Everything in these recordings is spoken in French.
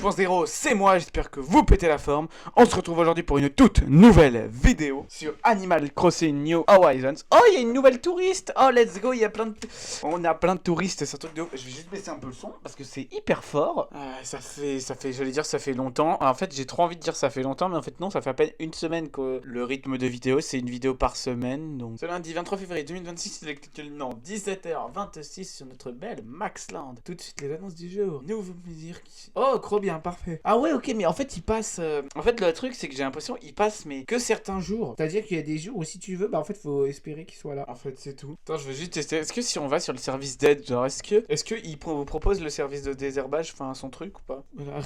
2.0, c'est moi, j'espère que vous pétez la forme. On se retrouve aujourd'hui pour une toute nouvelle vidéo sur Animal Crossing New Horizons. Oh, il y a une nouvelle touriste. Oh, let's go, il y a plein de... On a plein de touristes, c'est un truc de ouf. Je vais juste baisser un peu le son parce que c'est hyper fort. Ça fait, j'allais dire ça fait longtemps. En fait, j'ai trop envie de dire ça fait longtemps, mais en fait non, ça fait à peine une semaine que le rythme de vidéo, c'est une vidéo par semaine. Donc, ce lundi 23 février 2026, il est actuellement 17h26 sur notre belle Maxland. Tout de suite, les annonces du jour. Nouveau plaisir qui... Oh, trop bien, parfait. Ah ouais, ok, mais en fait, il passe... En fait, le truc, c'est que j'ai l'impression qu'il passe, mais que certains jours. C'est-à-dire qu'il y a des jours où si tu veux, bah en fait, faut espérer qu'il soit là. En fait, c'est tout. Attends, je veux juste tester. Est-ce que si on va sur le service d'aide, genre, est-ce que il vous propose le service de désherbage, enfin, son truc ou pas? Voilà,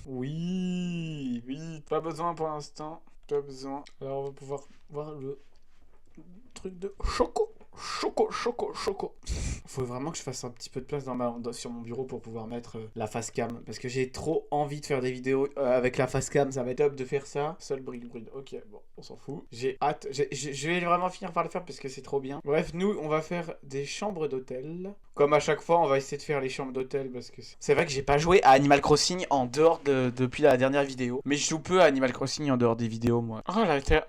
oui, pas besoin pour l'instant. Pas besoin. Alors, on va pouvoir voir le truc de choco. Faut vraiment que je fasse un petit peu de place sur mon bureau pour pouvoir mettre la face cam. Parce que j'ai trop envie de faire des vidéos avec la face cam. Ça va être top de faire ça. Seul brille. Ok, bon, on s'en fout. J'ai hâte. Je vais vraiment finir par le faire parce que c'est trop bien. Bref, nous, on va faire des chambres d'hôtel. Comme à chaque fois, on va essayer de faire les chambres d'hôtel parce que c'est vrai que j'ai pas joué à Animal Crossing en dehors depuis la dernière vidéo. Mais je joue peu à Animal Crossing en dehors des vidéos, moi.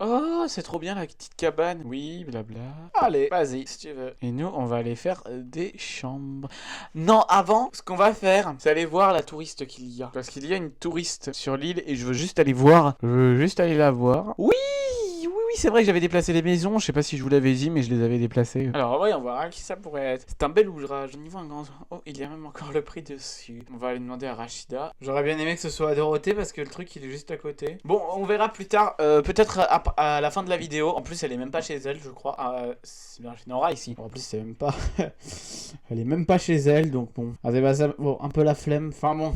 Oh, c'est trop bien la petite cabane. Oui, blabla. Allez, vas-y, si tu veux. Et nous, on va aller faire des chambres. Non, avant, ce qu'on va faire, c'est aller voir la touriste qu'il y a. Parce qu'il y a une touriste sur l'île et je veux juste aller voir. Je veux juste aller la voir. Oui, c'est vrai que j'avais déplacé les maisons. Je sais pas si je vous l'avais dit, mais je les avais déplacées. Alors, voyons voir à qui ça pourrait être. C'est un bel ouvrage. On y voit un grand... Oh, il y a même encore le prix dessus. On va aller demander à Rachida. J'aurais bien aimé que ce soit à Dorothée parce que le truc, il est juste à côté. Bon, on verra plus tard. Peut-être à la fin de la vidéo. En plus, elle est même pas chez elle, je crois. C'est bien chez Nora ici. En plus, c'est même pas... elle est même pas chez elle, donc bon. Bon, un peu la flemme. Enfin bon...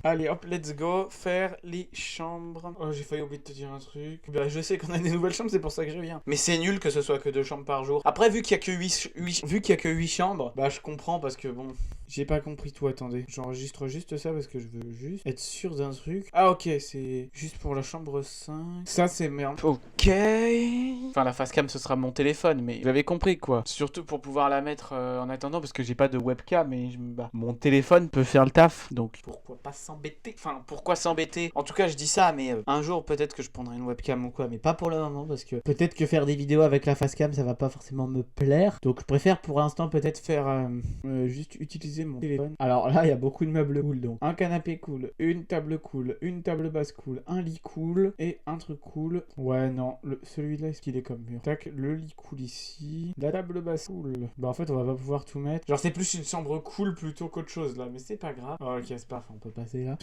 Allez hop, let's go, faire les chambres. Oh, j'ai failli oublier de te dire un truc. Bah, je sais qu'on a des nouvelles chambres, c'est pour ça que je viens. Mais c'est nul que ce soit que 2 chambres par jour. Après, vu qu'il y a que 8 chambres, bah je comprends parce que bon... J'ai pas compris tout, attendez. J'enregistre juste ça parce que je veux juste être sûr d'un truc. Ah ok, c'est juste pour la chambre 5. Ça c'est merde. Ok. Enfin la face cam ce sera mon téléphone, mais vous avez compris quoi. Surtout pour pouvoir la mettre en attendant parce que j'ai pas de webcam et mon téléphone peut faire le taf. Donc pourquoi pas s'embêter? Enfin pourquoi s'embêter? En tout cas je dis ça, mais un jour peut-être que je prendrai une webcam ou quoi, mais pas pour le moment parce que peut-être que faire des vidéos avec la face cam ça va pas forcément me plaire. Donc je préfère pour l'instant peut-être faire juste utiliser mon téléphone. Alors là, il y a beaucoup de meubles cool, donc un canapé cool, une table cool, une table basse cool, un lit cool et un truc cool. Ouais, non, celui-là, est-ce qu'il est comme mur? Tac, le lit cool ici, la table basse cool. Bah en fait, on va pas pouvoir tout mettre. Genre, c'est plus une chambre cool plutôt qu'autre chose là, mais c'est pas grave. Oh, ok, c'est pas grave, on peut passer là.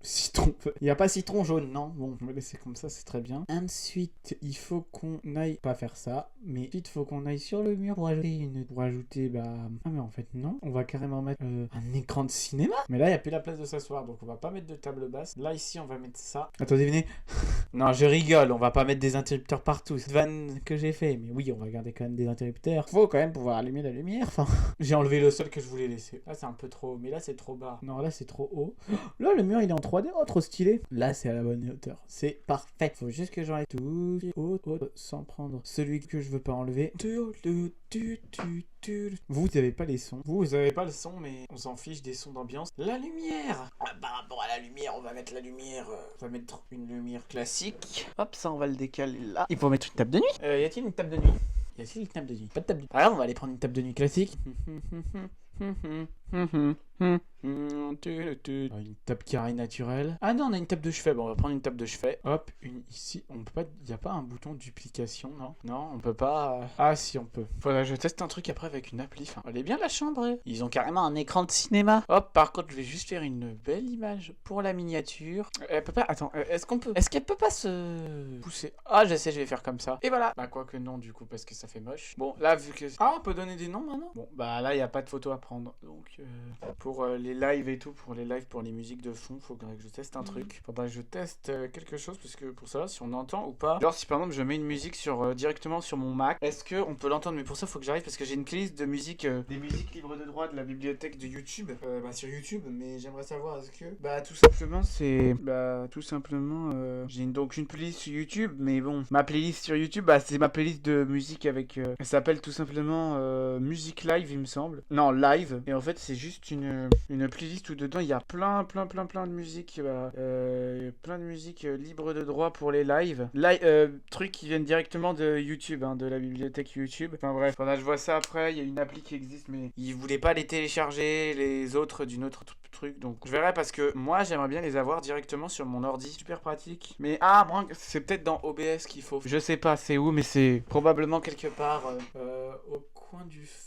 Citron. Il n'y a pas citron jaune, non? Bon, on va laisser comme ça, c'est très bien. Ensuite, il faut qu'on aille pas faire ça, mais ensuite, il faut qu'on aille sur le mur pour ajouter bah... Ah mais en fait non, on va carrément mettre un écran de cinéma. Mais là il n'y a plus la place de s'asseoir, donc on va pas mettre de table basse. Là ici on va mettre ça. Attendez, venez. Non, je rigole, on va pas mettre des interrupteurs partout. C'est une vanne que j'ai fait, mais oui, on va garder quand même des interrupteurs. Faut quand même pouvoir allumer la lumière. Enfin, j'ai enlevé le seul que je voulais laisser. Là c'est un peu trop haut, mais là c'est trop bas. Non, là c'est trop haut. Là le mur il est en 3D, oh trop stylé. Là c'est à la bonne hauteur, c'est parfait. Faut juste que j'enlève tout haut, sans prendre celui que je veux pas enlever. Vous avez pas les sons. Vous avez pas le son, mais on s'en fiche des sons d'ambiance. La lumière. Par rapport à la lumière, on va mettre la lumière. On va mettre une lumière classique. Hop, ça on va le décaler là. Il faut mettre une table de nuit. Y a-t-il une table de nuit? Y a-t-il une table de nuit? Pas de table de nuit. Par exemple, on va aller prendre une table de nuit classique. Une table carrée naturelle. Ah non, on a une table de chevet. Bon, on va prendre une table de chevet. Hop, une ici. On peut pas. Y a pas un bouton duplication, non? Non, on peut pas. Ah si, on peut. Faudrait que je teste un truc après avec une appli. Enfin, elle est bien la chambre. Ils ont carrément un écran de cinéma. Hop, par contre, je vais juste faire une belle image pour la miniature. Elle peut pas. Attends, est-ce qu'elle peut pas se pousser? Ah, je sais, je vais faire comme ça. Et voilà. Bah, quoi que non, du coup, parce que ça fait moche. Bon, là, vu que. Ah, on peut donner des noms maintenant? Bon, bah là, y a pas de photo à prendre. Donc. Pour les lives et tout, pour les musiques de fond, faut que je teste un truc. Faudrait que je teste quelque chose parce que pour savoir si on entend ou pas. Genre si par exemple je mets une musique directement sur mon Mac, est-ce que on peut l'entendre? Mais pour ça faut que j'arrive parce que j'ai une playlist de musique, des musiques libres de droit de la bibliothèque de YouTube, sur YouTube. Mais j'aimerais savoir est-ce que tout simplement j'ai donc une playlist sur YouTube, mais bon ma playlist sur YouTube c'est ma playlist de musique avec elle s'appelle tout simplement musique live il me semble. Non live, et en fait c'est juste une playlist où dedans il y a plein de musique, plein de musique libre de droit pour les lives. Trucs qui viennent directement de YouTube, de la bibliothèque YouTube. Enfin bref, je vois ça après, il y a une appli qui existe mais ils voulaient pas les télécharger les autres d'une autre truc, donc je verrai parce que moi j'aimerais bien les avoir directement sur mon ordi, super pratique. Mais moi c'est peut-être dans OBS qu'il faut, je sais pas c'est où, mais c'est probablement quelque part au coin du feu.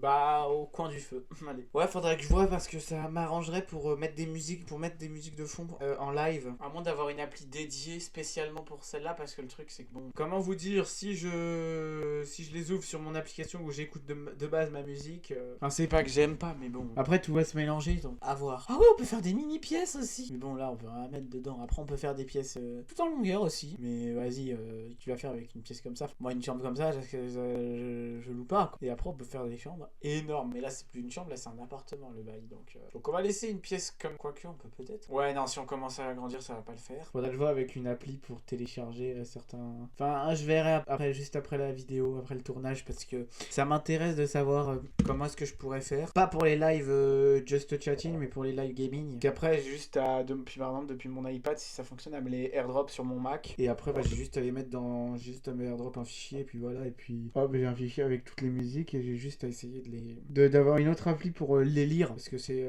Au coin du feu. Allez. Ouais, faudrait que je vois parce que ça m'arrangerait pour mettre des musiques de fond en live. À moins d'avoir une appli dédiée spécialement pour celle-là, parce que le truc c'est que bon. Comment vous dire, si je les ouvre sur mon application où j'écoute de base ma musique, c'est pas que j'aime pas, mais bon. Après tout va se mélanger, donc à voir. Ah ouais, on peut faire des mini pièces aussi. Mais bon là on peut rien mettre dedans. Après on peut faire des pièces tout en longueur aussi. Mais vas-y, tu vas faire avec une pièce comme ça. Moi une chambre comme ça, je loue pas. Quoi. Et après on peut faire des chambres énormes. Mais là c'est plus une chambre, là c'est un appartement le bail. Donc on va laisser une pièce comme quoique on peut peut-être. Ouais non, si on commence à agrandir ça va pas le faire. Faudra que je vois avec une appli pour télécharger certains. Enfin je verrai après, juste après la vidéo, après le tournage, parce que ça m'intéresse de savoir comment est-ce que je pourrais faire. Pas pour les lives just chatting, mais pour les live gaming. Qu'après j'ai juste depuis mon iPad, si ça fonctionne, à me les airdrop sur mon Mac. Et après j'ai juste à les mettre juste à me airdrop un fichier et puis voilà. Et puis j'ai un fichier avec toutes les musiques et j'ai juste à essayer d'avoir une autre appli pour les lire, parce que c'est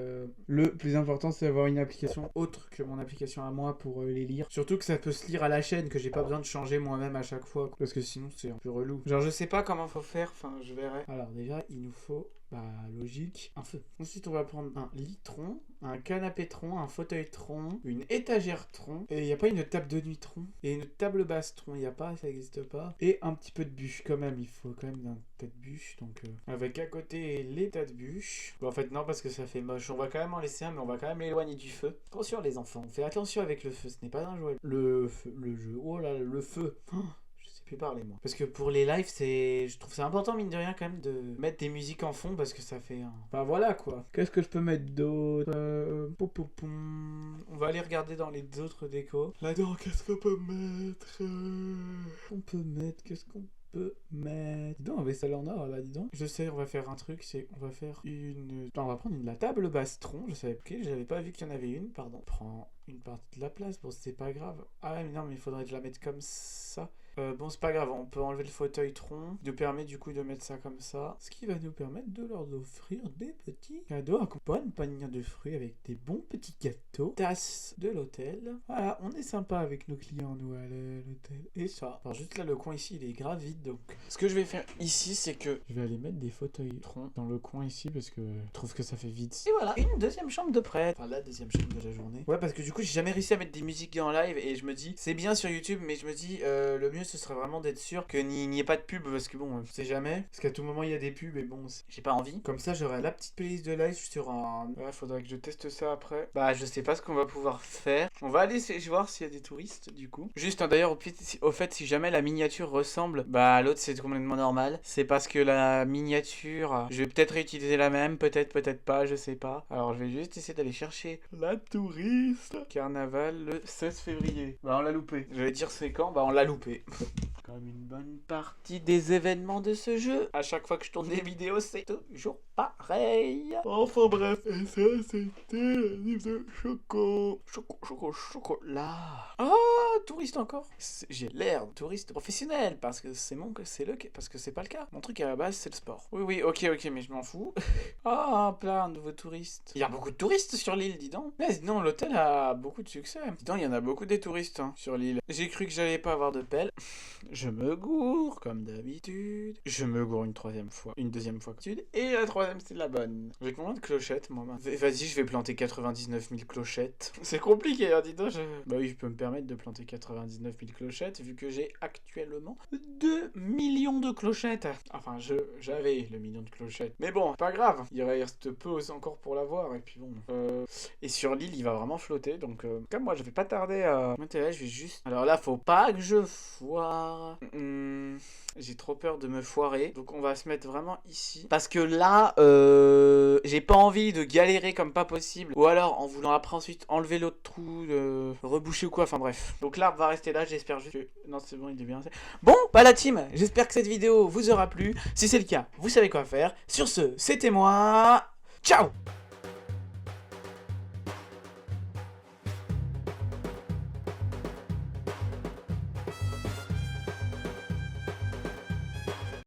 le plus important, c'est d'avoir une application autre que mon application à moi pour les lire. Surtout que ça peut se lire à la chaîne, que j'ai pas besoin de changer moi-même à chaque fois, quoi. Parce que sinon c'est un peu relou. Genre je sais pas comment faut faire, enfin je verrai. Alors déjà il nous faut logique, un feu. Ensuite, on va prendre un lit tronc, un canapé tronc, un fauteuil tronc, une étagère tronc, et il n'y a pas une table de nuit tronc, et une table basse tronc, il n'y a pas, ça n'existe pas, et un petit peu de bûche quand même, il faut quand même un tas de bûche, donc avec à côté les tas de bûches. Bon, en fait, non, parce que ça fait moche, on va quand même en laisser un, mais on va quand même l'éloigner du feu. Attention les enfants, faites attention avec le feu, ce n'est pas un jouet. Le jeu, oh là, le feu. Parler moi, parce que pour les lives je trouve ça important mine de rien quand même de mettre des musiques en fond, parce que ça fait voilà quoi. Qu'est-ce que je peux mettre d'autre? On va aller regarder dans les autres décos là-dedans. Qu'est-ce qu'on peut mettre? Qu'est-ce qu'on peut mettre? Dis donc, on va installer en or là, dis donc. Je sais, on va faire un truc, on va faire on va prendre la table basse tronc, je savais, ok, j'avais pas vu qu'il y en avait une, pardon. Prends une partie de la place, bon c'est pas grave. Ah ouais mais non, mais il faudrait que je la mette comme ça. Bon c'est pas grave, on peut enlever le fauteuil tronc, qui nous permet du coup de mettre ça comme ça, ce qui va nous permettre de leur offrir des petits cadeaux, accompagne panier de fruits avec des bons petits gâteaux, tasse de l'hôtel. Voilà, on est sympa avec nos clients nous à l'hôtel. Et ça, alors juste là le coin ici il est grave vide, donc ce que je vais faire ici c'est que je vais aller mettre des fauteuils tronc dans le coin ici parce que je trouve que ça fait vide. Et voilà, une deuxième chambre de prêt, enfin la deuxième chambre de la journée. Ouais, parce que du coup j'ai jamais réussi à mettre des musiques en live et je me dis c'est bien sur YouTube, mais je me dis le mieux ce serait vraiment d'être sûr qu'il n'y ait pas de pub, parce que bon, je sais jamais, parce qu'à tout moment il y a des pubs et bon, j'ai pas envie. Comme ça j'aurai la petite playlist de live sur un... Ouais, faudrait que je teste ça après. Je sais pas ce qu'on va pouvoir faire. On va aller voir s'il y a des touristes du coup. Juste d'ailleurs au fait si jamais la miniature ressemble à l'autre, c'est complètement normal. C'est parce que la miniature, je vais peut-être réutiliser la même, peut-être pas, je sais pas. Alors je vais juste essayer d'aller chercher la touriste. Carnaval le 16 février. On l'a loupé. Je vais dire c'est quand? On l'a loupé. Comme une bonne partie des événements de ce jeu. À chaque fois que je tourne des vidéos, c'est toujours pareil. Enfin bref, et ça c'était le livre de chocolat. Ah, touriste encore. J'ai l'air de touriste professionnel parce que parce que c'est pas le cas. Mon truc à la base c'est le sport. Oui, ok, mais je m'en fous. Plein de nouveaux touristes. Il y a beaucoup de touristes sur l'île, dis donc. Mais dis donc, l'hôtel a beaucoup de succès. Dis donc, il y en a beaucoup des touristes sur l'île. J'ai cru que j'allais pas avoir de pelle. Je me gourre, comme d'habitude. Je me gourre une troisième fois. Une deuxième fois, comme d'habitude. Et la troisième, c'est la bonne. J'ai combien de clochettes, moi? Vas-y, je vais planter 99 000 clochettes. C'est compliqué, hein, dis donc. Bah oui, je peux me permettre de planter 99 000 clochettes, vu que j'ai actuellement 2 millions de clochettes. Enfin, j'avais le million de clochettes. Mais bon, pas grave. Il reste peu encore pour l'avoir. Et puis bon. Et sur l'île, il va vraiment flotter. Donc, comme moi, je vais pas tarder à m'intéresser. Je vais juste. Alors là, faut pas que je foire. J'ai trop peur de me foirer. Donc, on va se mettre vraiment ici. Parce que là, j'ai pas envie de galérer comme pas possible. Ou alors, en voulant après ensuite enlever l'autre trou, reboucher ou quoi. Enfin, bref. Donc, l'arbre va rester là. J'espère juste que. Non, c'est bon, il est bien. Bon, bah la team, j'espère que cette vidéo vous aura plu. Si c'est le cas, vous savez quoi faire. Sur ce, c'était moi. Ciao!